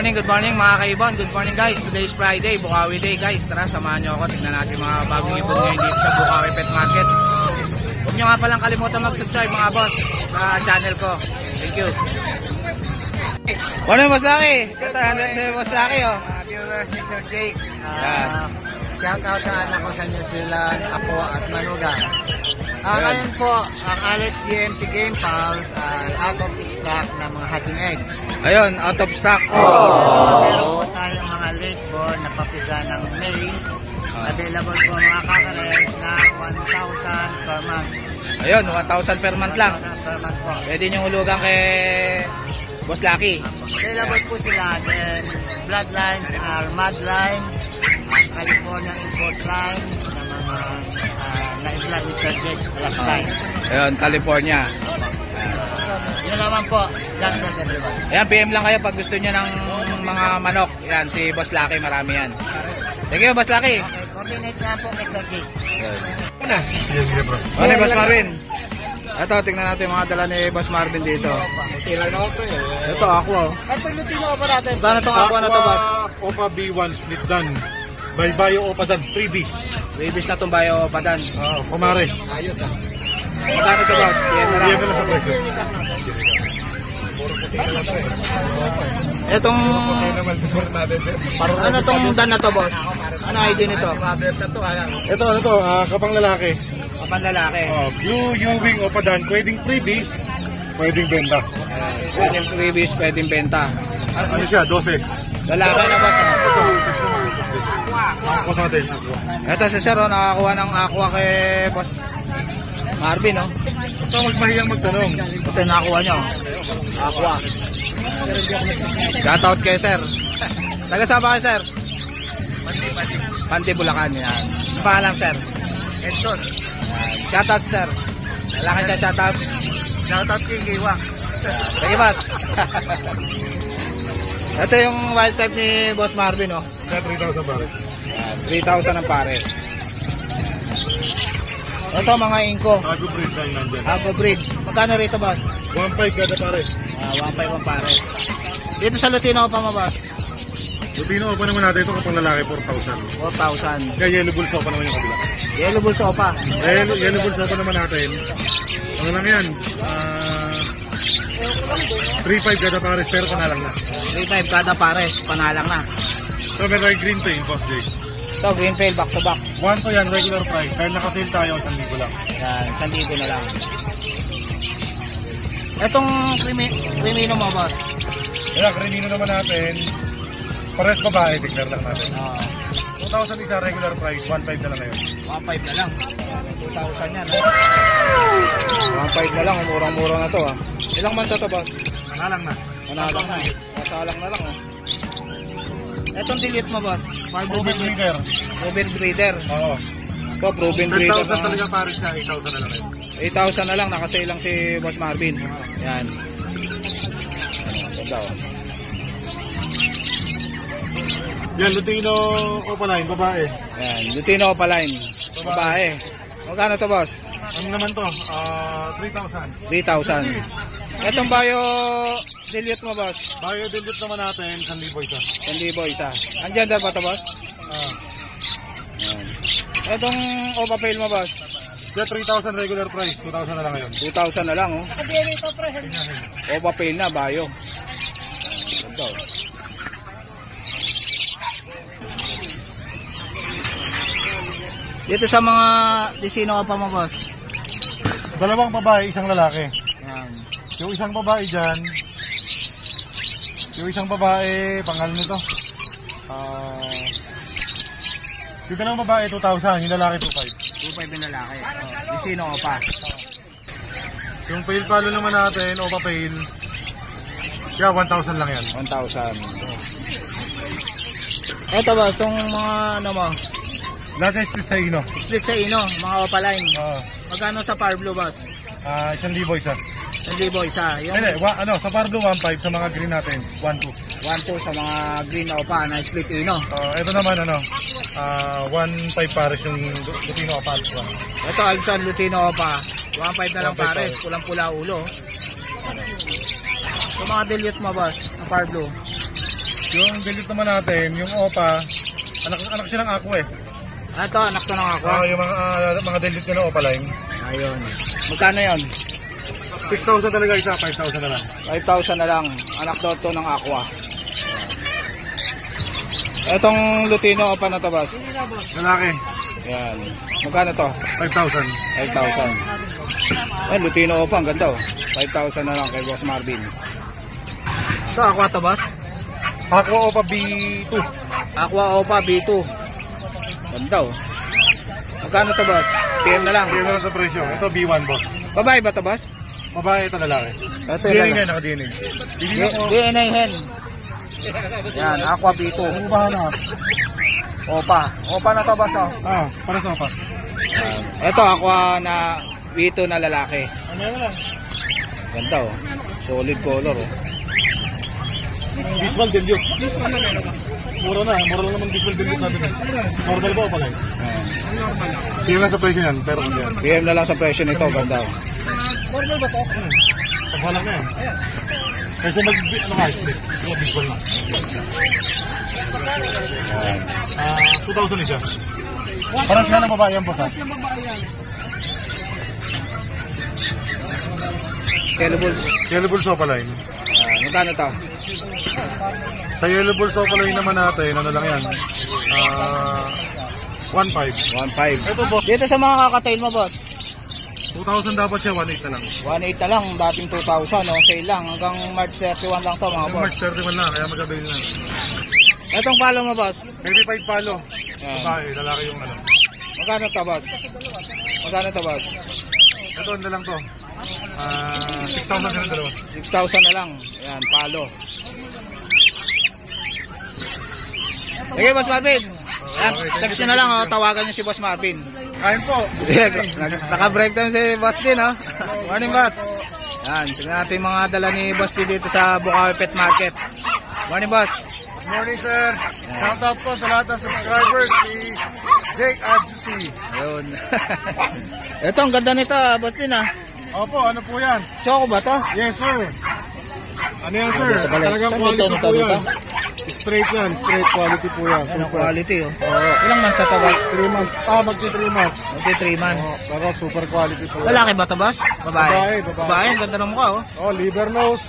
good morning mga kaibon. Good morning guys. Today is Friday, Bukawi Day guys. Tara, samahan nyo ako. Tignan natin mga bagong ibon ngayon dito sa Bukawi Pet Market. Huwag nyo nga palang kalimutan mag-subscribe mga boss sa channel ko. Thank you. Morning Boss Lucky. Katahan si Boss Lucky oh. Viewers ni Sir Jake. Shout out sa anak ko sa New Zealand, Apo at Manuga. Ngayon po, ang Alex GMC Game Pals ay out of stock ng mga hatching eggs. Ayun, out of stock. Meron po tayong mga late born na papiga ng May. Available po mga kakares na 1,000 per month. Ayun, 1,000 per month lang. 1,000 per month po. Pwede nyo hulugan kay Boss Lucky. Available po sila. Then, bloodlines are Madline, California import line, na mga na-vlog ni Sir Jake last time. Ayun, California. Yun naman po. That's it everyone. Ayan, PM lang kayo pag gusto nyo ng mga manok. Ayan, si Boss Lucky, marami yan. Thank you, Boss Lucky. Okay, coordinate nga po kay Sir Jake. Ano, Boss Marvin? Ito, tingnan natin yung mga dala ni Boss Marvin dito. Ito, aqua. Ito yung lutino pa natin. Gano'n itong aqua na to, Boss? Opa B1 split done. By Bio Opa Dan, 3 Bs. Babies na itong bayo padan. Pumares. Magkano ito, Boss? Diyan na lang sa presyo. Itong, ano itong dan na to, Boss? Ano ID nito? Ito, kapang lalaki. Kapan lalaki. Blue U-Wing Opa Dan, pwedeng 3 Bs, pwedeng benta. Pwedeng freebies, pwedeng benta. Ano siya, 12. Lalaki na ba? Ako sa atin. Ito si Sir, nakakuha ng aqua kay Boss Marvin, no? Basta magmahiyang magtanong. Ito yung nakakuha nyo. Aqua. Shoutout kay Sir. Taga saan ba kayo, Sir? Pante, Bulacan. Yan. Paalam, Sir. Edson. Shoutout, Sir. Lalaki siya, shoutout. Shoutout kay Giwa. Sige, Boss. Ito yung wild type ni Boss Marvin, no? Kaya 3,000 pares. 3,000 ang pares. Ito mga inko. Bago breed tayo nandyan. Hago breed. Magkano rito, Boss? 1,500 kada pares. 1,500 ang pares. Dito sa Lutino pa mo, Boss? Lutino Opa naman natin ito kapang lalaki, 4,000. 4,000. Kaya Yellow Bulls Opa naman yung kabila. Yellow Bulls Opa. Yellow Bulls Opa naman natin. Ano lang yan? 3,500 kada pares, pero panalang na. 3,500 kada pares. Panalang na. So, meron tayo green tail, Boss Jake. Ito, green tail, back to back. 1 to yan, regular price. Dahil nakasale tayo, 1,000 lang. Yan, 1,000 na lang. Itong crimino mo, Boss? Kaya, krenino naman natin. Pares babae, declare lang natin. 2,000 isa, regular price, 1,500 na lang ngayon. 1,500 na lang. 2,000 yan. 1,500 na lang, murang-mura na to. Ilang months na to, Boss? Manalang na. Manalang na. Masalang na lang. Itong delete mo, Boss? Proven breeder. Proven breeder. Oo. Ito, proven breeder. 10,000 talaga pares na, 8,000 na lang ngayon. 8,000 na lang, nakasale lang si Boss Marvin. Yan. Ito. Yan, Lutino Opaline, babae. Yan, Lutino Opaline. Babae. Magkano to, Boss? Ano naman to? 3,000. 3,000. Itong bio delete mo, Boss? Bayo dilute naman natin, 1,000 isa. 1,000 isa. Andiyan ba ito, Boss? Yan. Itong Opa Pail mo, Boss? Kaya 3,000 regular price, 2,000 na lang ngayon. 2,000 na lang, oh. Opa Pail na, bio. Ito. Dito sa mga disino pa mo, Boss? Dalawang babae, isang lalaki. Yan. Yung isang babae dyan, yung isang babae, pangalan nito. Yung dalawang babae, 2,000, yung lalaki, 2,500. 2,500 yung lalaki. Disino pa. Yung pail palo naman natin, Opa pail, kaya 1,000 lang yan. 1,000. Eto, Boss, itong mga ano mo? Lahat na split sa ino. Split sa ino, mga opaline. Magkano sa Power Blue, Boss? 1,000 isa. 1,000 isa. Yung Sa Power Blue 1,500, sa mga green natin, 1,200. 1,200 sa mga green na opa na split ino. Ito naman 1,500 pares yung Lutino Opa Alpha. Ito, Alpson Lutino opa. 1,500 na lang pares, pulang-pula ulo. So mga dilute mo, Boss, ng Power Blue. Yung delete naman natin, yung OPA, anak siya ng Aqua eh. Ito, anak to ng Aqua. Yung mga delete ko na OPA line. Ayun. Magkano yun? 6,000 talaga isa, 5,000 na lang. 5,000 na lang. Anak daw to ng Aqua. Etong Lutino Opa na to, boss. Lalaki, Yan. Magkano to? 5,000. 5,000. Ayun, Lutino Opa. Ang ganda, oh. 5,000 na lang kay Boss Marvin. Ito, Aqua to, boss? Aqua OPA B2. Aqua Opa B2. Ganda, oh. Magkano to, boss? PM na lang. Hindi na lang sa presyo. Ito B1 boss. Babae ba to, boss? Babae, ito lalaki. Ito DNA yung nga, naka-DNA. Bibigyan ko. DNA hen. Yan, Aqua B2. Umubahan na. Opa. Opa na to, boss, no? Para sa OPA. Ito, Aqua na B2 na lalaki. Ano lang? Ganda, oh. Solid color, oh. Visual din yun. Mura na, mura lang naman visual din yun natin. Normal ba o pala? Hindi nga sa presyo yan, pero kung yan. PM na lang sa presyo nito, ganda, oh. Normal ba ito? Paghalang na yan. Kasi ano ka, visual na. 2,000 isa. Parang siya ng babae yan, boss, ha? Yellow Bulls. Yellow Bulls Sopa Line. Magkano to? Sa Yellow Bulls Sopa Line naman natin, ano lang yan? 1,500. 1.5. Ito, boss. Dito sa mga kakatail mo, boss. 2,000 dapat siya, 1,800 na lang. 1.8 na lang, dating 2,000, no? Sale lang. Hanggang March 31 lang to, mga Yung boss. March 31 lang, kaya mag-avail na. Etong palo mo, boss. Maybe 5 palo. Yan. Babae, lalaki yung ano. Magkano to, boss? Magkano to, boss? Ito, ano lang to? 6,000 na dalawa. 6,000 na lang. Ayan, palo. Sige, Boss Marvin. Ayan, text nyo na lang, oh. Tawagan nyo si Boss Marvin. Kain po. Naka-break time si Boss din, oh. Morning, Boss. Yan, tignan natin yung mga dala ni Boss din dito sa Bukawi Pet Market. Morning, Boss. Good morning, sir. Shout out po sa lahat ng subscribers si Jake Adjusi. Ayun. Ito, ang ganda nito, Boss din, ah. Opo, ano po yan? Choco ba to? Yes, sir. Ano yan, sir? Dito pala. Talagang Saan quality dito, po dito? yan. Straight yan, straight quality po yan. Ano Super. quality, oh. Ilang months na to, Boss? 3 months. Magti 3 months. Okay, 3 months. Pero super quality po yan. Lalaki ba to, Boss? Babae? Babae. Babae, ang ganda ng mukha, oh. Liver nose.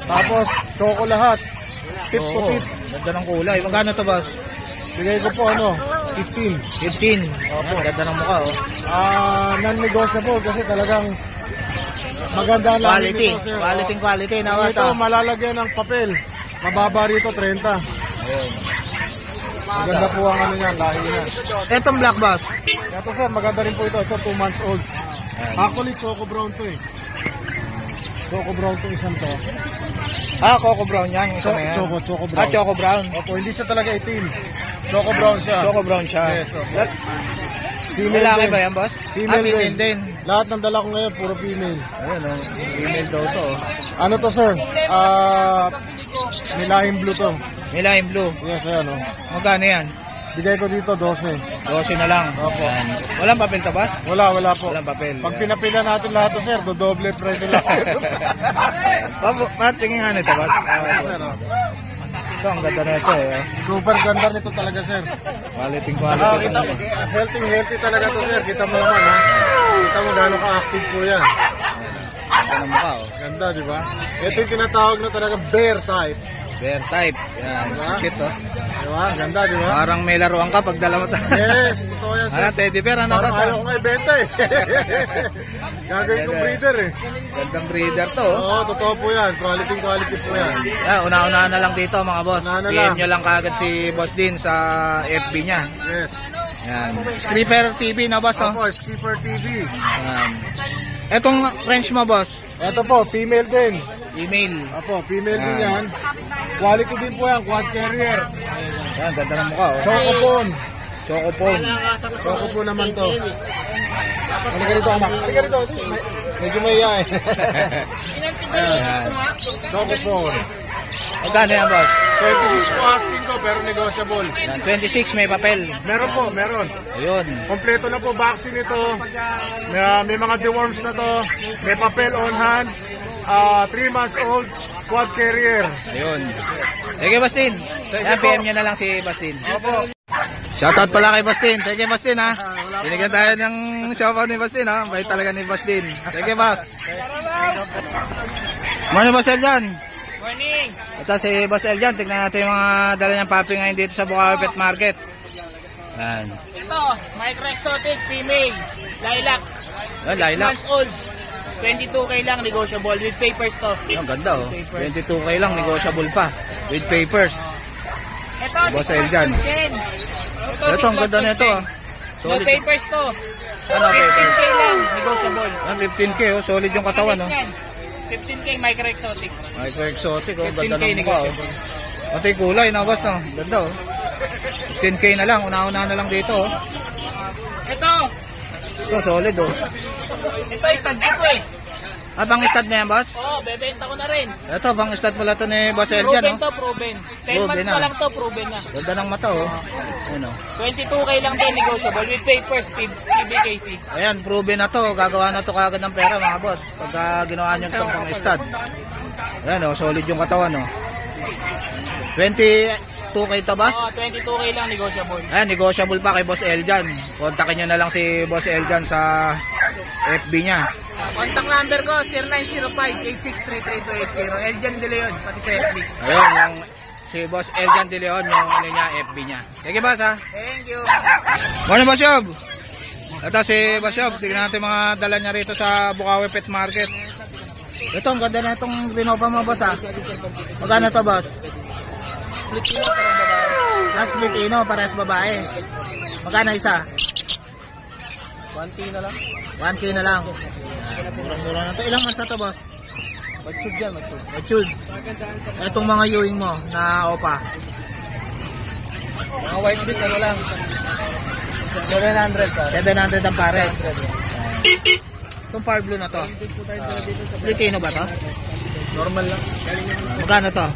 Tapos, choco lahat. Tip to Oo, tip. ganda ng kulay. Magkano to, Boss? Bigay ko po 15. 15. Opo. Ganda ng mukha, oh. Non-negotiable kasi talagang maganda lang Quality. nito, sir. Quality na Ito, wata. malalagyan ng papel. Mababa rito, 30. Ayun. Maganda po ang ano yan, lahi yan. Etong black, Boss. Ito sir, maganda rin po ito. Ito, 2 months old. Actually, Choco Brown to eh. Choco Brown to isang to. Coco Brown yan. Yung isa na yan. Choco Brown. Choco Brown. Opo, hindi siya talaga itim. Choco Brown siya. Choco Brown siya. Yes, opo. Female Lalaki din. ba yan, Boss? Female Female din. din. Lahat ng dala ko ngayon, puro female. Ayun, oh. Female daw to, oh. Ano to sir? Nilahim blue to. Milahin blue. Yes, ayan o. Magkano yan? Bigay ko dito, 12. 12 na lang. Opo. Yan. Walang papel to, Boss? Wala po. Walang papel. Pag pinapila natin lahat to sir, dodoble presyo lang. Tingin nga nito, Boss. Ito, ang ganda na ito, eh. Super ganda nito talaga sir. Quality Kita talaga. mo, healthy talaga to sir. Kita mo naman ha. Kita mo gano'ng ka-active po yan. Ganda ng mukha, oh. Ganda, di ba? Ito yung tinatawag na talaga bear type. Bear type. Yan. Diba? Shit, oh. Di ba? Ganda, di ba? Parang may laruan ka pag dala mo to. Yes, totoo yan sir. Ano, teddy bear, ano, Parang Boss? ayaw ko nga ibenta eh. Gagawin kong breeder eh. Gandang breeder to, oh. Oo, totoo po yan. Quality po yan. Una-una na lang dito, mga boss. Una-una PM lang. nyo lang kagad si Boss Din sa FB niya. Yes. Yan. Scripper TV na, boss, no? Opo, Skipper TV. Yan. Etong French mo, boss. Ito po, female din. Email. Opo, female din yan. Quality din po yan, quad carrier. Yan, ganda ng mukha, oh. Chocopon. Chocopon. Chocopon naman to. Halika dito, anak. Halika dito. Medyo maya eh. Yan. Chocopon. Magkano yan, boss? 26 po asking ko, pero negotiable. Yan. 26, may papel. Meron po, meron. Ayun. Kompleto na po vaccine ito. May mga deworms na to. May papel on hand. 3 months old. Quad carrier. Ayun. Sige, Bastin. Yan, PM nyo na lang si Bastin. Opo. Shoutout pala kay Bastin. Sige, Bastin ha. Binigyan tayo ng shoutout ni Bastin ha. Bait talaga ni Bastin. Sige, Bas. Morning, Boss Eljan. Morning! Ito si Boss Eljan. Tignan natin yung mga dala niyang puppy ngayon dito sa Bukawi Pet Market. Yan. Ito, micro exotic female, lilac. Yan, lilac. 6 months old. 22k lang, negotiable with papers to. Ang ganda oh. 22k lang, negotiable pa. With papers. Ito, Boss 6 months Eljan. old din. Ito, ang ganda nito ah. No papers to. Ano, papers? 15k lang, negotiable. Yan, 15k oh. Solid yung katawan oh. 15k micro exotic. Micro exotic oh. 15K Ganda ng mukha oh. Pati kulay na boss no. Ganda oh. 15k na lang. Una-una na lang dito oh. Ito, Ito, solid oh. ito stand dito eh. Ah, bang stud na yan boss? Oo, bebenta ko na rin. Ito, bang stud pala to ni Boss Eljan Proven oh. to, proven. 10 Proven months na. pa lang to, proven na. Ganda ng mata oh. Ayan oh. 22k lang din, negotiable with papers, PBKC. Ayan, proven na to. Gagawa na to kagad ng pera mga boss. Pagka ginawa nyo itong pang stud. Ayan oh, solid yung katawan oh. 22k to boss? Oo, 22k lang, negotiable. Ayan, negotiable pa kay Boss Eljan. Kontakin nyo na lang si Boss Eljan sa FB niya. Contact number ko, 0905-863-3280. Eljan De Leon, pati sa FB. Ayun, yung si Boss Eljan De Leon, yung ano niya, FB niya. Sige boss ha. Thank you. Morning Boss Yob. Ito si Boss Yob, tignan natin mga dala niya rito sa Bukawi Pet Market. Ito, ang ganda na itong Rinopa mo boss ha. Magkano to boss? Split ino, parehas babae. Magkano isa? 1K na lang. 1K na lang. Murang-mura na to. Ilang months na to boss? Mag-tube dyan, mag-tube. Matured. Itong mga ewing mo na opa. Mga white bit, ano lang. 700 pa. 700 ang pares. Itong power blue na to. Split ba to? Normal lang. Magkano to?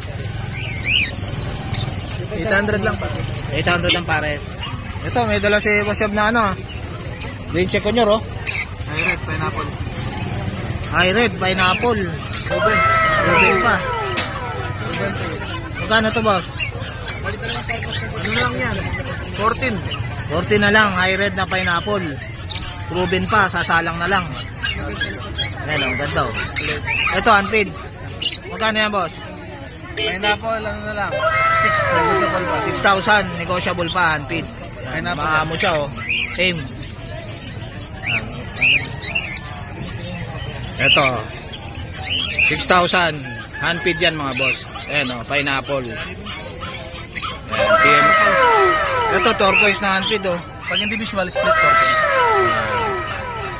800 lang pa. 800 ang pares. Ito, may dala si Boss Yob na ano. Green check ko nyo, oh. Ay, red, pineapple. High red, pineapple. Ruben pa. Magkano to boss? Ano lang yan? 14. 14 na lang, high red na pineapple. Ruben pa, sasalang na lang. Ayan, ang ganda oh. Ito, unpaid. Magkano yan boss? Pineapple, ano na lang? 6, negotiable pa. 6,000, negotiable pa, unpaid. Maamo siya oh. Same. Ito. 6,000. Handfeed yan mga boss. Ayan o, pineapple. Ayan, PM. Ito, turquoise na handfeed o. Pag hindi visual, split turquoise.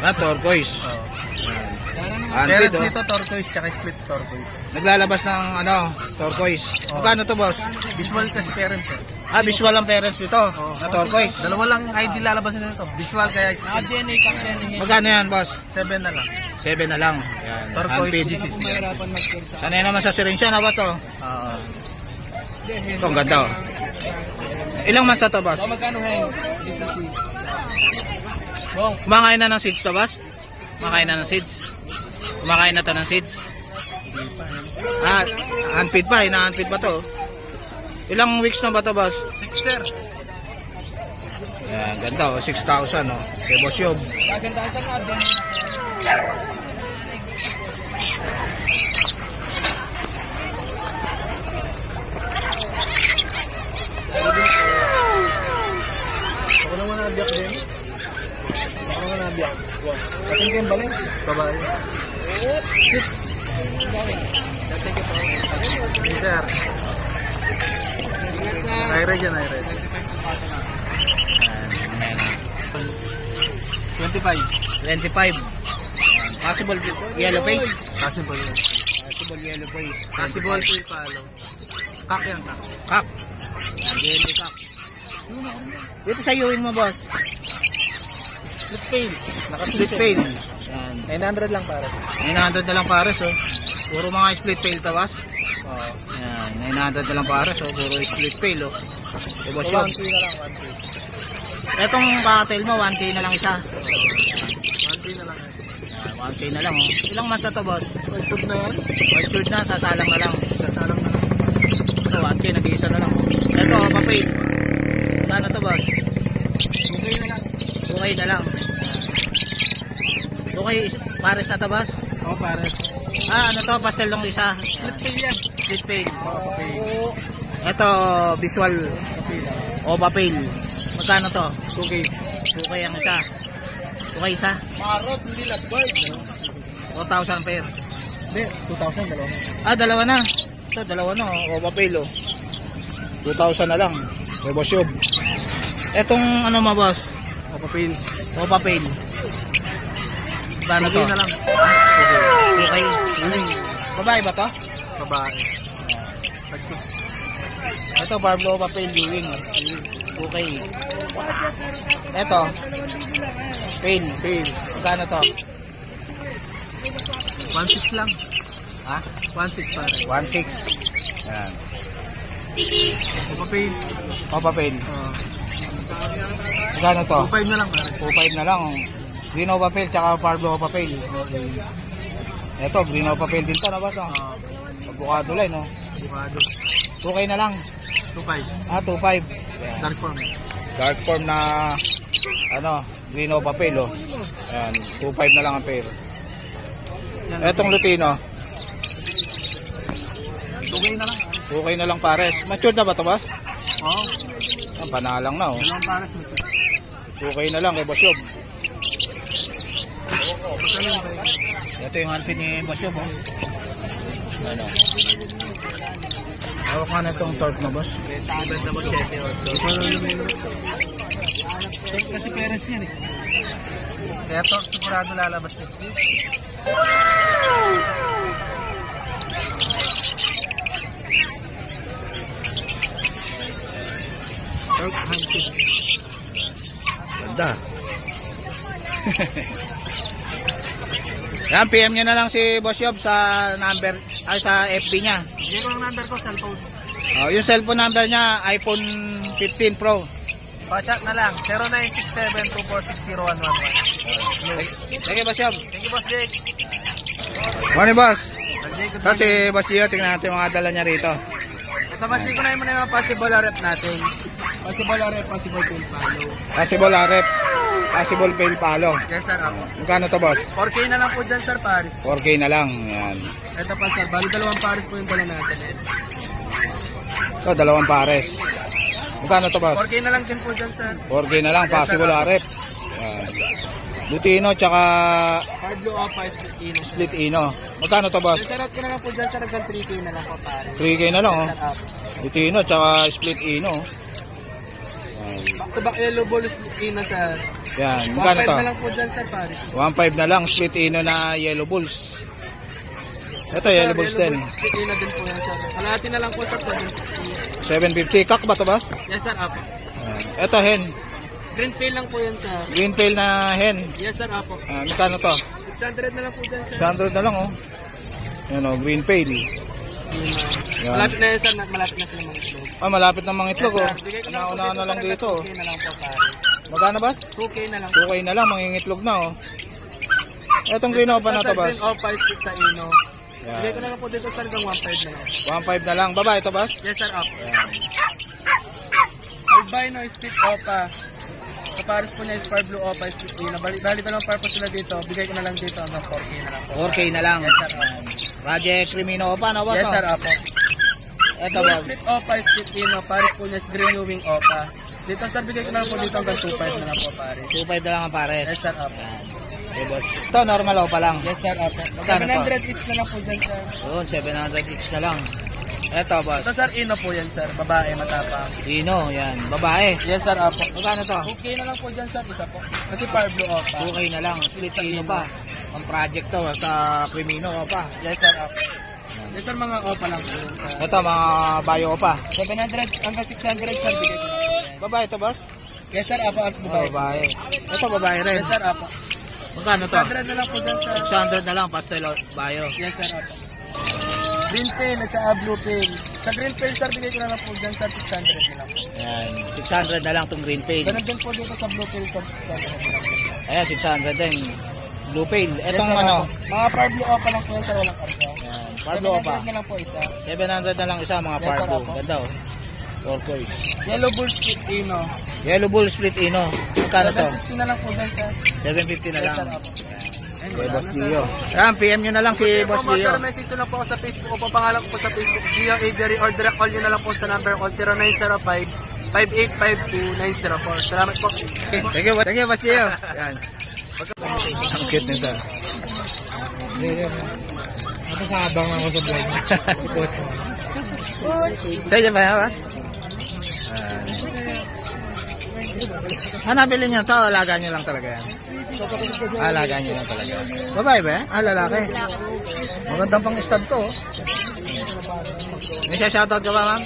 Na turquoise. Parents Handfeed o. nito, turquoise, tsaka split turquoise. Naglalabas ng ano, turquoise. Magkano to boss? Visual kasi parents eh. Ah, visual ang parents nito. Na turquoise. Dalawa lang ID lalabas nito. Visual kaya split. DNA kang DNA. Magkano yan boss? 7 na lang. 7 na lang. Ayan, Turquoise, handfeed. this is mahirapan mag-curse. Sanay naman sa syringe na ba to? Oo. Ito, ang ganda oh. Ilang months na to boss? Magkano hang? This is it. Bong. Kumakain na ng seeds to, boss? Kumakain na ng seeds? Kumakain na to ng seeds? Ah, unfeed pa. Ina-unfeed pa to. Ilang weeks na ba to, boss? 6 sir. Ayan, ganda oh. 6,000 oh. Kay Boss Yob. Gaganda sa nga. Ako naman nabiyak din. Ako naman nabiyak. Ating kong balik. Babae. Sir. Ay-red yan, ay-red. 25. 25. Possible yellow face. Possible yan. Possible yellow face. Possible to ipalo. Kak yan, kak. Kak. Yellow kak. Dito sa ewing mo, boss. Split pail. Split pail. Yan. 900 lang para. 900 na lang pares oh. Puro mga split pail to, boss. Oo. Yan. 900 na lang pares oh. Puro split pail oh. Kay Boss Yob. 1K na lang, 1K. Etong cocktail mo, 1K na lang isa. 1K na lang. 1K 1K na lang. Ilang months na to, boss? Pag-food na yan. Matured na, sasalang na lang. Sasalang na lang. Ito, 1K, nag-iisa na lang. Ito, papay. Saan na to, boss? Okay na lang. 2K na lang. 2K, pares na to, boss? Oo, pare. Ano to, pastel lang isa. Split pay yan. Split pay. Oo, pay. Ito, visual Oba Pail. Magkano to? 2K. 2K ang isa. 2K isa? Marot, hindi lagbay. 4,000 pair. Hindi, 2,000 dalawa. Dalawa na. Ito, dalawa na. Oba Pail, 2,000 na lang. Oba Shub. Etong ano ma, boss? Opa pay. Oba Pail. Magkano to? 2K na lang. 2K. Babae ba to? Babae. Ito, Barblo Oba Pail, viewing. 2K. Ito. Pail. Magkano to? 1,600 lang. Ha? 1,600 pare. 1,600. Ayan. Opa pay. Oba Pail. Magkano to? 2,500 na lang pare. 2,500 na lang. Green Oba Pail, tsaka Barblo Oba Pail. Ito, Green Oba Pail din to, na ba? Avocado line, no? Bukado. 2K na lang. 2,500. 2,500. Dark form. Dark form na, Green Oba Pail, Ayan, 2,500 na lang ang pair. Etong Lutino, 2K na lang. 2K na lang pares. Matured na ba ito, boss? Oo. Panalang na, Dalawang pares mo. 2K na lang kay Boss Yob. Ito yung handpin ni Boss Yob, Ano? Hawak nga na itong torque na, boss. Ganda mo siya. Kasi parents yan eh. Kaya to, sigurado lalabas eh. Ganda. Yan, PM nyo na lang si Boss Yob sa number, sa FB niya. Hindi ko ang number ko, cellphone. Yung cellphone number niya, iPhone 15 Pro. Pa-chat na lang, 0967-246-0111. Thank you, Boss Yob. Thank you, Boss Jake. Morning, boss. Jake, good Kasi Boss Gio, tingnan natin yung mga dala niya rito. ito, basi ko na yung mga possible rep natin. Possible rep, possible fail follow. Possible rep, possible fail palo. Yes, sir, ako. Magkano to, boss? 4K na lang po dyan, sir, Paris. 4K na lang. Yan. Ito pa, sir, bali dalawang Paris po yung dala natin eh. Ito, dalawang pares. Magkano to, boss? 4K na lang din po dyan, sir. 4K na lang, Yes, possible sir. rep. Yan. Lutino, tsaka Pablo Opa, split ino. split ino. Magkano to, boss? Yes, sir, out ko na lang po dyan, sir, hanggang 3K na lang po, Paris. 3K na lang, Yes, sir, up. Lutino, tsaka split ino. Back to back yellow ball, split ino, sir. Yan, magkano 1.5 to? na lang po dyan, sir, Paris. 1.5 na lang, split ino na yellow bulls. Ito, yellow bulls din. Split ino din po yan, sir. Kalahati na lang po, sir, 750. 750. Kak ba to, boss? Yes, sir, up. Ito, hen. Green pail lang po yan, sir. Green pail na hen. Yes, sir, apo. Magkano to? 600 na lang po dyan, sir. 600 na lang, Yan, green pail. Yan. Malapit na yan, sir. Malapit na sila mga itlog. Malapit ng mga itlog, Yes, sir. Bigay ko Nauna na lang dito, 2K na lang po, pare. Magkano, boss? 2K na lang. 2K na lang, mangingitlog na, Etong green opa na to, boss? Green opa, split sa ino. Yan. Bigay ko na lang po dito, sir, hanggang 1.5 na lang. 1.5 na lang. Babae to, boss? Yes, sir, apo. Yan. Albino, split opa. Sa Paris po niya is Pablo Opa, split ino. Bali dalawang purpose sila dito. Bigay ko na lang dito hanggang 4K na lang po. 4K na lang. Yes, sir, apo. Project Crimino opa, no, boss? Yes, sir, apo. Ito, Yung boss. split opa, split ino. Paris po niya is green wing opa. Dito, sir, bigay ko na lang po dito hanggang 2.5 na lang po, Paris. 2.5 na lang ang pares. Yes, sir, apo. Okay, boss. Ito, normal opa lang. Yes, sir, apo. Magkano to? 700 each na lang po dyan, sir. Yun, 700 each na lang. Ito, boss. Ito, sir, ino po yan, sir. Babae, matapang. Dino, yan. Babae. Yes, sir, apo. Magkano to? 2K na lang po dyan, sir. Isa po. Kasi Pablo opa. 2K na lang. Split Dino pa. Ang project to sa Crimino opa. Yes, sir, apo. Yes, sir, mga opa lang po yun, sir. Ito, mga bayo opa. 700 hanggang 600, sir. Bigay ko na po yan. Babae to, boss? Yes, sir, apo. At babae. Babae. Ito, babae rin. Yes, sir, apo. Magkano to? 600 na lang po dyan, sir. 600 na lang, pastel bayo. Yes, sir, apo. Green pail at saka blue pail. Sa green pail, sir, bigay ko na lang po dyan, sir. 600 na lang. Yan, 600 na lang tong green pail. Ganun din po dito sa blue pail, sir. 600 na lang. Ayan, 600 din. Blue Pale. Etong Yes, sir, ano? opo. Mga par blue opa lang po yan, sir, walang karga. Yan. Par blue pa. 700 na lang po isa. 700 na lang isa mga Yes, par sir, blue. opo. Ganda oh. Turquoise. Yellow bull split ino. Yellow Bull Split Ino. Magkano to? 750 na lang po dyan, sir. 750 na Yes, lang. sir, opo. Kay Boss Gio. Yan, PM nyo na lang si Boss Gio. Mga message lang po ako sa Facebook o pangalan ko po sa Facebook, Gio Avery, or direct call nyo na lang po sa number ko 0905-5852-904. Salamat po. Thank you, Boss Gio. Yan. Ang cute nito. Ito sa abang na ako sa vlog. Sa inyo ba yan, Boss? Nabili niyo to, alagaan niyo lang talaga yan. Alagaan niyo lang talaga. Babae ba yan? Lalaki. Magandang pang stud to. May shoutout ka ba, ma'am?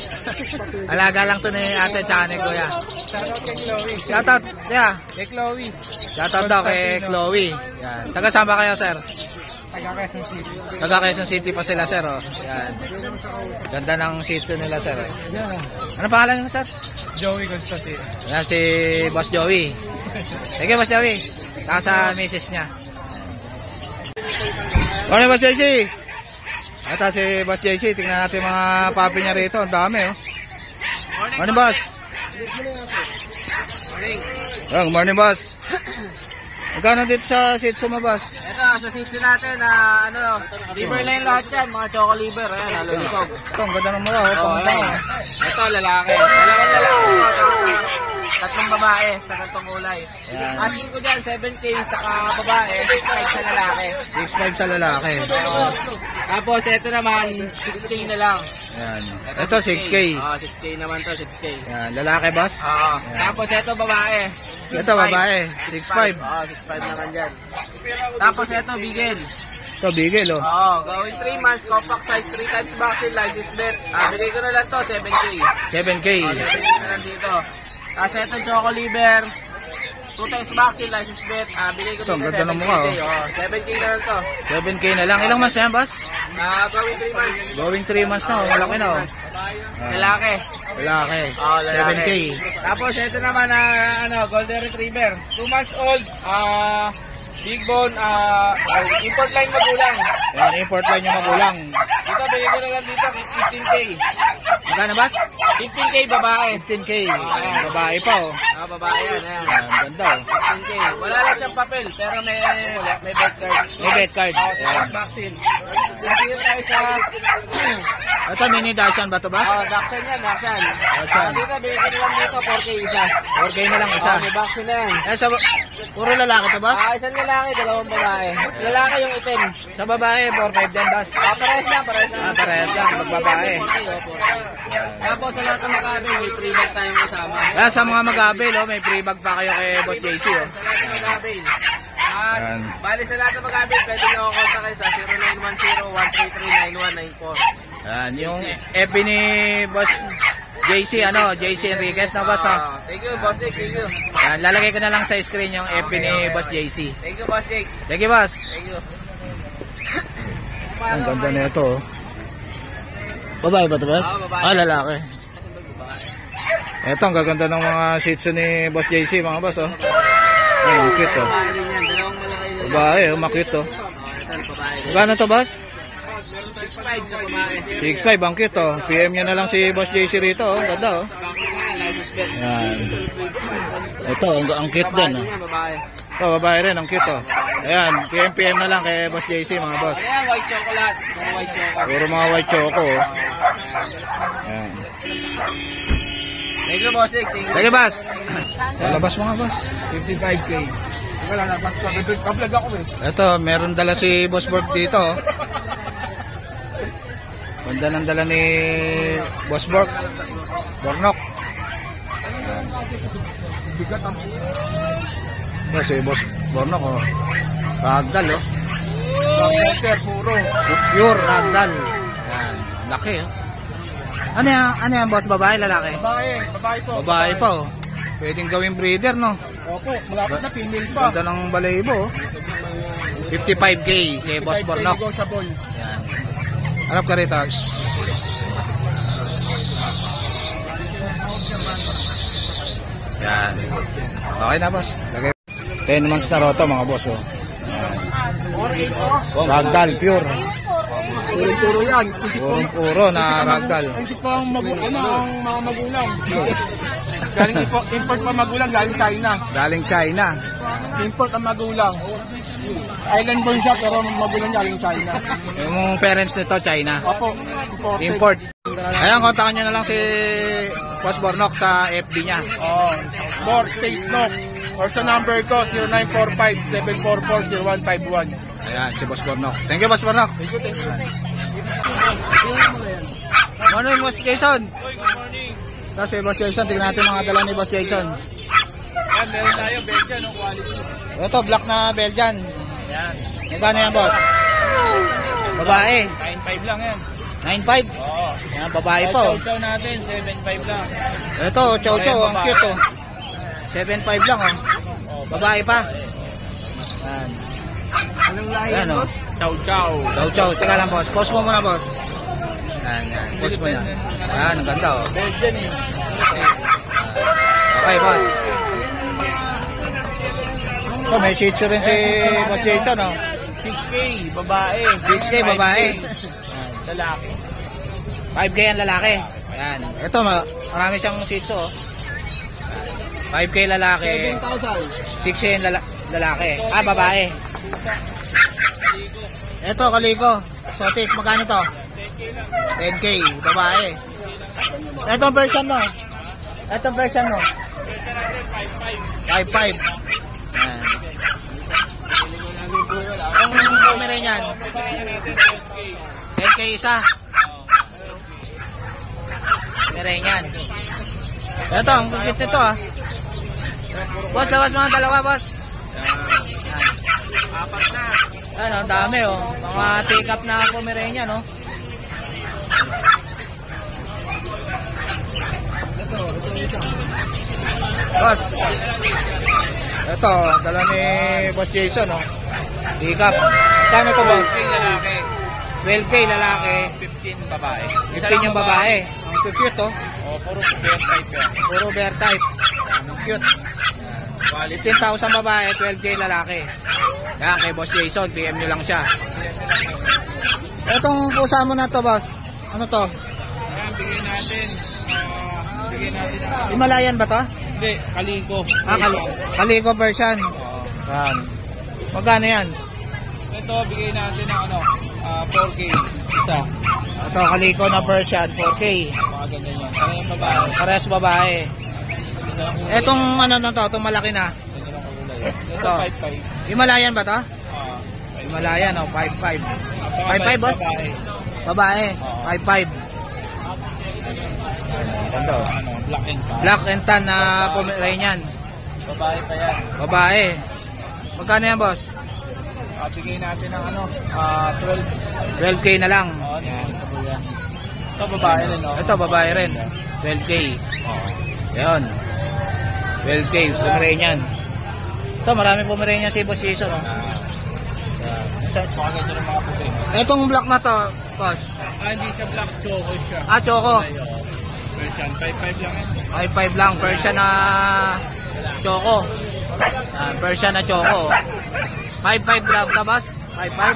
Alaga lang to ni ate tsaka ni kuya. Shoutout kay Chloe. Shoutout, yeah. Kay Chloe. Shoutout daw kay Chloe. Yan. Taga saan ba kayo, sir? Taga Quezon City. Taga Quezon City pa sila, sir. Oh. Yan. Ganda ng shih tzu nila, sir. Ano pangalan niyo, sir? Joey Constantine. Yan si Boss Joey. Sige, Boss Joey. Taka sa misis niya. Morning, Boss JC. Ito si Boss JC. Tingnan natin mga papi niya rito. Ang dami, oh. Morning, Boss. Good morning, Boss. Magkano dito sa shih tzu mo, Boss? Ito, sa sitsi natin, liver line lahat yan, mga choco liver, ayan, nalulusog. Ito, ang ganda ng mukha, oh. Pangtang. Ito, lalaki. Lalaki. Tatlong babae sa gantong kulay. Asking ko dyan, 7K sa babae, 6.5 sa lalaki. 6.5 sa lalaki. Tapos, ito naman, 6K na lang. Yan. Ito, 6K. 6K naman to, 6K. Yan. Lalaki, Boss? Tapos, ito babae. Ito, babae. 6.5. 6.5 naman dyan. Tapos, ito, bigel. Ito, bigel, oh. Going 3 months, compact size, 3 times vaccine, license bet. Bigay ko na lang to, 7K. 7K. 7K na lang dito. Tapos ito, choco liver, 2 times vaccine, license bet. Bigay ko Ito, dito, ganda ng 7K. mukha, oh. 7K na lang to. 7K na lang. Ilang months yan, Boss? Going 3 months. Going 3 months na, oh. Malaki na, oh. Lalaki. Lalaki. Lalaki. 7K. Tapos ito naman, golden retriever. 2 months old, big bone, import line magulang. Yan, import line yung magulang. Dito, bigay ko na lang dito, 15K. Magkano, Boss? 15K babae. 15K. Babae pa, oh. Babae yan, ayan. Yan, ganda, oh. 15K. Wala lang siyang papel, pero may bet card. May bet card. Tapos vaccine. Lagi tayo sa... Ito, mini Dachshund ba ito, ba? Dachshund yan, Dachshund. Dachshund. Dito, bigay ko na lang dito, 4K isa. 4K na lang isa. May vaccine na yan. Eh, sa, puro lalaki ito, Boss? Isang lalaki, 2 babae. Lalaki yung itim. Sa babae, 4-5 din, Boss. Parehas lang. Parehas lang, pag babae. 4K. Tapos sa lahat ng mag-abil, may free bag tayong kasama. Sa mga mag-abil, oh, may free bag pa kayo kay Boss JC, oh. Sa lahat ng mag-abil. Yan. Bali sa lahat ng mag-abil, pwede nyo ako kontakin sa 0910-133-9194. Yan, yung FB ni Boss JC, JC Enriquez na, Boss, oh. Thank you, Boss Jake. Thank you. Yan, lalagay ko na lang sa screen yung FB ni Boss JC. Thank you, Boss Jake. Thank you, Boss. Thank you. Ang ganda na ito, oh. Babae ba ito, Boss? Babae. Lalaki. Ito, ang gaganda ng mga shih tzu ni Boss JC, mga Boss, oh. Ay, ang cute, oh. Babae din yan. Dalawang malaki din. Babae, oh, makute, oh. Isang babae din. Magkano to, Boss? 6'5" sa babae. 6'5", ang cute, oh. PM nyo na lang si Boss JC rito, oh. Ganda, oh. License bet. Yan. Ito, ang cute din, oh. Yan, babae. Oh, babae rin, ang cute, oh. Ayan, PM na lang kay Boss JC, mga boss. Ayan, white chocolate. Mga white chocolate. Puro mga white choco, oh. Ayan. Thank you, Bossik. Sige, boss. Labas mga boss. 55K. Wala na, boss. Ka-vlog ako eh. Ito, meron dala si Boss Borg dito, oh. Ganda ng dala ni Boss Borg. Bornok. Bigat ang Ito si Boss Bornok, oh. Ragdal, oh. sir, puro. Pure ragdal. Ayan, laki, oh. Ano yan, boss? Babae, lalaki? Babae po. Babae pa, oh. Pwedeng gawing breeder, no? Opo, malapit na female pa. Ganda ng balayibo, oh. 55K kay Boss Bornok. Negotiable. Yan. Harap ka rito. Yan. Okay na, boss. Lagay. 10 months na roto, mga boss, oh. Yan. Ragdoll, pure. Puro yan. Puro na ragdoll. Hindi pa ang mga magulang. Galing import pa magulang, galing China. Galing China. Import ang magulang. Island born siya pero magulang galing China. Yung parents nito, China. Opo, Import. Ayan, kontakan nyo na lang si Boss Bornok sa FB niya. More Space Nox. Or sa number ko, 0945-744-0151. Ayan, si Boss Bornok. Thank you, Boss Bornok. Morning, Boss Jason. Kasi Boss Jason, tignan natin mga dala ni Boss Jason. Yan, meron tayo, Belgian, no, quality. Ito, black na Belgian. Yan. Magkano yan, Boss? Babae. 9.5 lang yan. 9.5? Oo. Yan, babae po. Chow natin, 7.5 lang. Ito, chow-chow, ang cute oh. 7.5 lang oh. Babae pa. Yan. Anong lahi Yan, oh. Chow. Chow-chow, tsaka lang boss. Post mo muna boss. Yan, yan. Post mo yan. Yan, ang ganda oh. Belgian eh. Okay, boss. So, may shih tzu rin si Boss Jason oh. 6K, babae. 6K, babae. Lalaki. 5K ang lalaki. Ayan. Ito, marami siyang shih tzu oh. 5K lalaki. 7,000. 6K ang lalaki. Ah, babae. Ito, kaliko. Exotic. Magkano to? 10K. Babae. Ito ang version mo. Ito ang version mo. 5.5. Ayan. Ang Pomeranian. 10K isa. Pomeranian. Ito, ang kukit nito ah. Boss, lawas mga dalawa, boss. Apat na. Ayan, ang dami oh. Mga take-up na Pomeranian no. Boss. Ito, dala ni Boss Jason oh. Take-up. Kano to, boss? 12K lalaki. 12K lalaki. 15 babae. 15 yung babae. Ang cute oh. O, puro bear type yan. Puro bear type. Ang cute. 15,000 babae, 12K lalaki. Yan, kay Boss Jason, PM nyo lang siya. Itong pusa mo na to, boss. Ano to? Ayan, bigyan natin. Himalayan ba to? Hindi, kaliko. Ah, kaliko version. Yan. Magkano yan? Ito, bigay natin ng 4K. Isa. Ito, kaliko na version, 4K. Mga ganyan yan. Saka yung babae. Parehas babae. Etong ano na to, itong malaki na. Ito, 5.5. Himalayan ba to? Himalayan, oh, 5.5. 5.5, boss? Babae, 5.5. Ganda, oh. Black and tan. Black and tan na Pomeranian. Babae pa yan. Babae. Magkano yan, boss? Bigay natin ng 12. 12K na lang. Yan. Ito, babae rin, no? Ito, babae rin. 12K. Yan. 12K, Pomeranian. Ito, maraming Pomeranian si Boss Jason. Oh. Mga ganyan ng mga puti. Itong black na to, boss. Hindi siya black, choco siya. Ah, choco. Version 5.5 lang yan. 5.5 lang, Persian na choco. Persian na choco. 5.5 lang ka, boss? 5.5?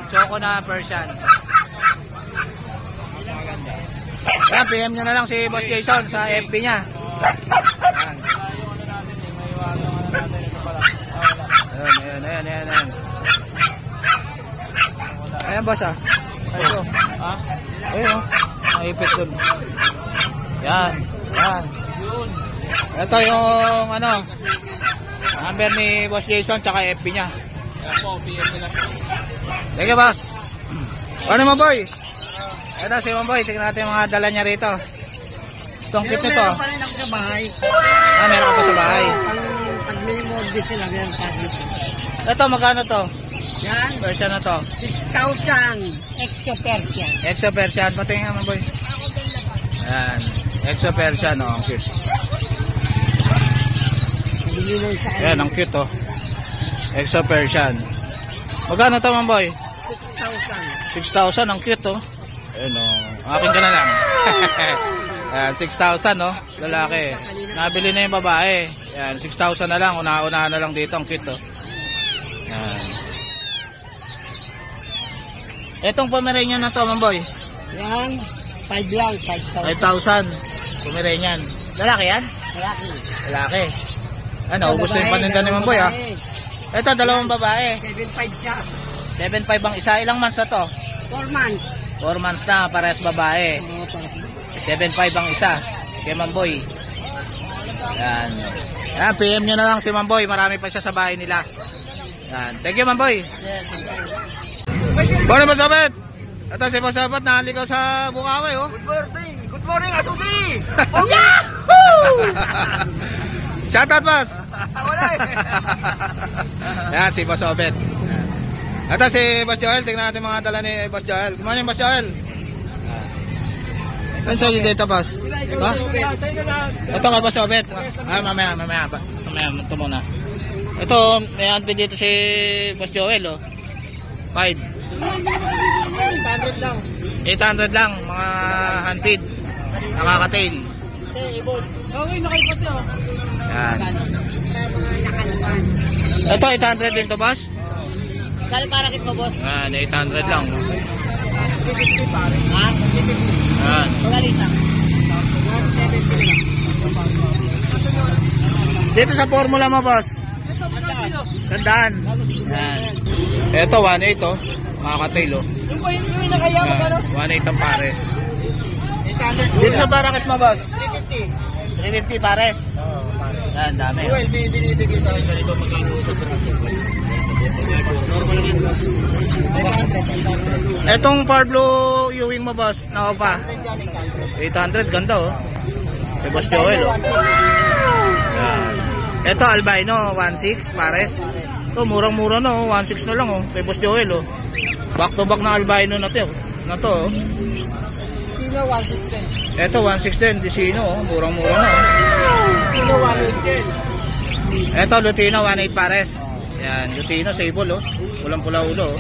Choco na Persian. Yan, PM nyo na lang si Boss Jason sa FB niya. Ayan. Ayan, boss ah. Ito. Ayun oh. Naipit dun. Yan. Ito yung number ni Boss Jason tsaka FB niya. Thank you, boss. Ano mo, boy? Ito si Mamboy, tignan natin yung mga dala niya rito. Itong kit nito. Meron pa rin ako sa bahay. Ah, meron ka pa sa bahay. Pag may mortgage sila, ganyan package. Ito, magkano to? Yan, Version na to. 6,000. Extra Persian. Exo Persian, patingin nga, Mamboy. Ayan. Exo Persian, oh, ang cute. Ayan, ang cute, oh. Exo Persian. Magkano to, Mamboy? 6,000, ang cute, oh. Ayan, oh. Akin ka na lang. Ayan, 6,000, no? Lalaki. Nabili na yung babae. Ayan, 6,000 na lang. Una-una na lang dito. Ang cute, oh. Ayan. Etong Pomeranian na to, Mamboy. Yan, 5 lang, 5,000. 5,000. Pomeranian. Lalaki yan? Lalaki. Lalaki. Ano, ubos na yung paninda ni Mamboy ha. Ito, dalawang babae. 7,500 siya. 7,500 ang isa. Ilang months na to? 4 months. 4 months na, parehas babae. 7,500 ang isa. Kay Mamboy. Yan. Yan, PM nyo na lang si Mamboy. Marami pa siya sa bahay nila. Yan. Thank you, Mamboy. Bueno, Boss Obet. Ito si Boss Obet, nakaligaw sa Bukawi, oh. Good morning, Asusi! Shoutout, boss! Yan, si Boss Obet. Ito si Boss Joel. Tingnan natin mga dala ni Boss Joel. Good morning, Boss Joel. Ano sa'yo dito, boss? Ha? Ito kay Boss Obet. Mamaya. Ito muna. Ito, may handpid dito si Boss Joel, oh. 5. 800 lang. 800 lang, mga handpid. Nakaka-tail. Okay, nakalipat yun. Yan. Ito, 800 din to, boss? Kali para kit mo, boss. Yan, 800 lang. Ha? Yan. Magalisa. Dito sa formula mo, boss? Sandaan. Yan. Ito, 1.8, oh. Makaka-tail, oh. Yung po yung nakaya mo, ano? 1.8 ang pares. 800. Dito sa barakit mo, boss? 350. 350 pares. Oo, pare. Yan, dami. Well, binibigay sa akin ganito magkano sa Etong Pablo Ewing mo, boss? Nako pa. 800, ganda, oh. Kay Boss Joel, oh. Yan. Ito, albino, 1.6 pares. Ito, murang-mura na, oh. 1.6 na lang, oh. Kay Boss Joel, oh. Back to back na albino na to, oh. Sino 160? Ito, 1.6 din, Disino, oh. Murang-mura na, oh. Sino 180? Ito, Lutino, 1.8 pares. Yan, Lutino, sable, oh. Pulang-pula ulo, oh.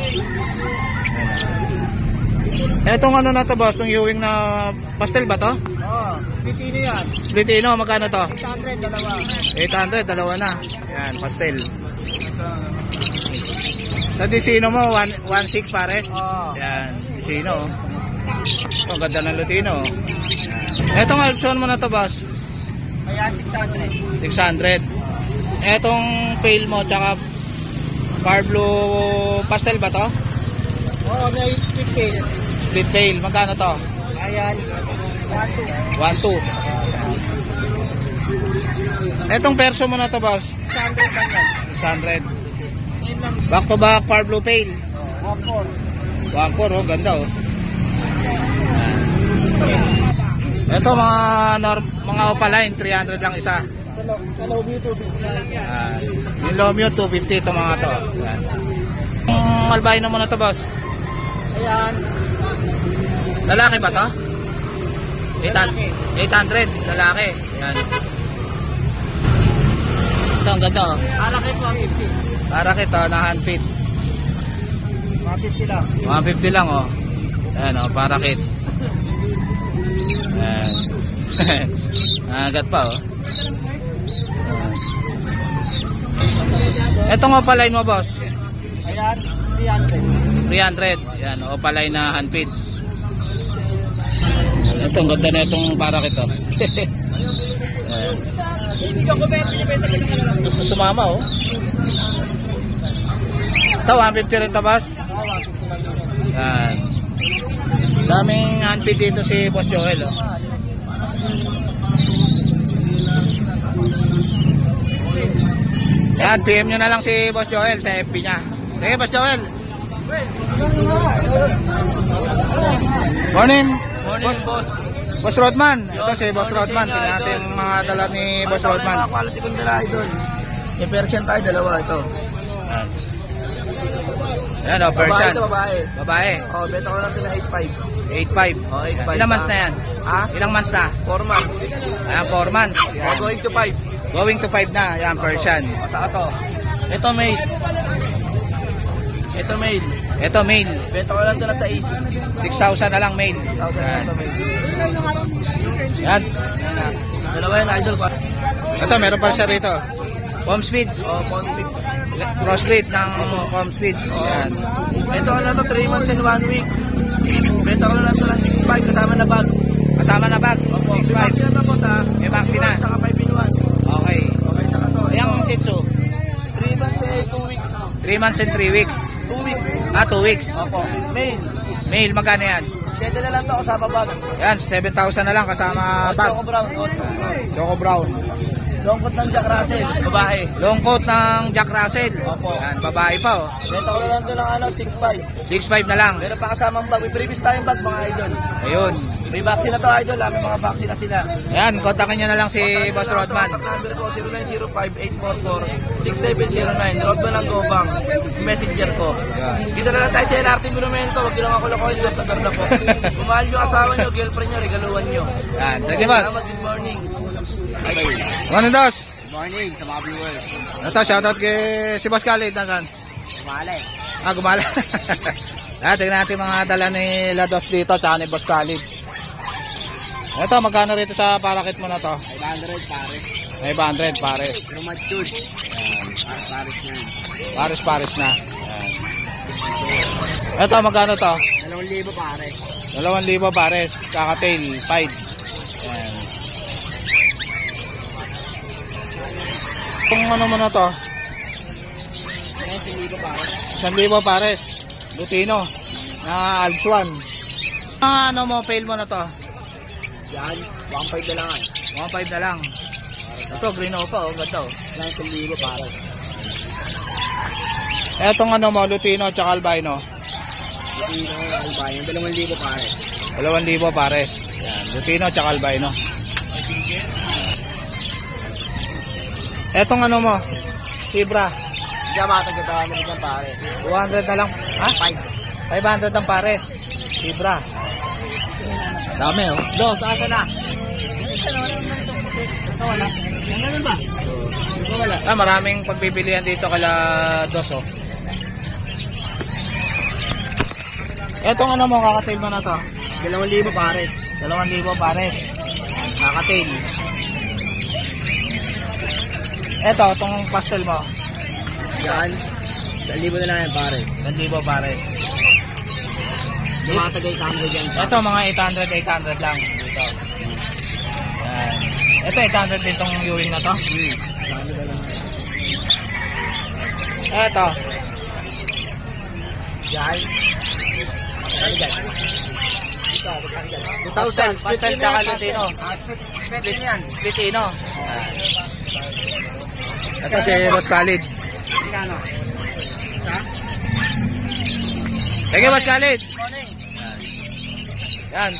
Etong ano na to, boss? Itong Ewing na pastel ba to? Oo, Pitino yan. Lutino, magkano to? 800, dalawa. 800, dalawa na. Yan, pastel. Sa Disino mo, 1.6 pares. Oo. Yan, Disino. Ang ganda ng Lutino. Yan. Etong option mo na to, boss? Ayan, 600. 600. Etong pail mo, tsaka Pablo pastel ba to? Oo, may split pail. Split pail, magkano to? Ayan, 1.2. Etong perso mo na to, boss? 600 lang yan. 600. Same lang. Back to back Pablo pail. 1.4. 1.4, oh, ganda, oh. Ito mga opaline, 300 lang isa. Sa loob YouTube. Yung Lomeo 250 ito mga to. Yan. Yung albino mo na to, boss? Ayan. Lalaki ba to? 800 lalaki. Yan. Ito ang ganda, oh. Alakit 150. Parakit, oh, na handpid. 150 lang. 150 lang, oh. Ayan, oh, parakit. Ayan. Nagat pa, oh. Etong opaline mo, boss? Ayan, 300. 300. Yan, opaline na handpid. Ito, ang ganda na itong parakit, oh. Gusto sumama, oh. Ito, 150 rin ito, boss? Yan. Daming handpid dito si Boss Joel, oh. Yan, PM nyo na lang si Boss Joel sa FB niya. Sige, Boss Joel. Morning. Morning, boss. Boss Rodman. Ito si Boss Rodman. Tingnan natin yung mga dala ni Boss Rodman. Mga quality kong dala, idol. Yung Persian tayo, dalawa ito. Ayan, o, Persian. Babae ito, babae. Babae. Oh, benta ko natin na 8.5. 8.5. Oh, 8.5. Ilang months na yan? Ha? Ilang months na? 4 months. Ayan, 4 months. Oh, Ayan. going to 5. Going to 5 na. Ayan, Persian. O, saka to. Ito, male. Ito, male. Ito, male. Benta ko lang ito na sa 6,000 na lang, male. 6,000 na ito, male. Ayan. Dalawa yan, idol. Ito, meron pa siya rito. Palm Speeds. Conflicts. Crossbreed ng Palm Speed. Yan. Ito ano to, 3 months and 1 week. Benta ko na lang ito ng 6.5 kasama na bag. Kasama na bag. Opo, 6.5. vaccine na po sa May vaccine na. Saka 5 in 1. Okay. Okay, saka to. Yung Shih Tzu. 3 months and 2 weeks. 3 months and 3 weeks. 2 weeks. 2 weeks. Opo, male. Male, magkano yan? 7 na lang to kasama bag. Yan, 7,000 na lang kasama bag. Choco brown. Choco Brown. Long coat ng Jack Russell, babae. Long coat ng Jack Russell. Opo. Yan, babae pa oh. Benta ko na lang ito ng ano, 6.5. 6.5 na lang. Meron pa kasamang bag. May previous tayong bag mga idol. Ayun. May vaccine na to idol. May mga vaccine na sila. Yan, kontakin nyo na lang si Boss Rodman. Number ko 0905-844-6709. Rodman ng Gobang. Messenger ko. Yan. Dito na lang tayo sa LRT Monumento. Huwag nyo lang ako lakoy. Dito na po. Kumahal yung asawa nyo, girlfriend nyo, regaluhan nyo. Yan, thank you boss. Salamat, good morning. Ano dos? Good morning sa mga viewers. Ito, shoutout kay si Boss Khalid. Nasaan? Mali. Gumala. Tingnan natin mga dala ni Lados dito tsaka ni Boss Khalid. Ito, magkano rito sa parakit mo na to? 500 pare. 500 pares. Pero matured. Pares na yun. Pares na. Yan. Ito, magkano to? 2,000 pare. 2,000 pares. Kakatail, 5. Yan. Kung ano mo na to? 1,000 pare. 1,000 pares. Lutino. Na Alpsuan. Ano mo, fail mo na to? Yan. 1,500 na lang. 1,500 na lang. Ito, green opa, oh. Ganda, oh. 1,000 pare. Etong ano mo, Lutino tsaka Albino. Hindi na albayan. 2,000 pare. 2,000 pares. Yan, Lutino tsaka Albino. Etong ano mo, Zebra. Hindi ka matagatawa mo dyan pare. 200 na lang. Ha? 500 ang pares. Zebra. Dami, oh. Dos, asa na? Wala. Ganun ba? Wala. Maraming pagpipilian dito kala Dos, oh. Etong ano mo, kakatail mo na to? 2,000 pares. 2,000 pares. Kakatail. Eto, itong pastel mo. Yan. 1,000 na lang yan pare. 1,000 pares. Tumatagay-tangay dyan. Ito, mga 800 lang dito. Yan. Ito, 800 ditong Ewing na to. Ito. Yan. 2,000. Pastel tsaka Lutino. Split yan. Lutino. Ito si Boss Khalid. Kano? Thank you, Boss Khalid. Yan.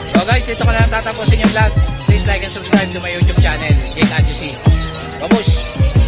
So guys, dito ko na lang tatapusin yung vlog. Please like and subscribe to my YouTube channel, Jake Adjusi. Babush!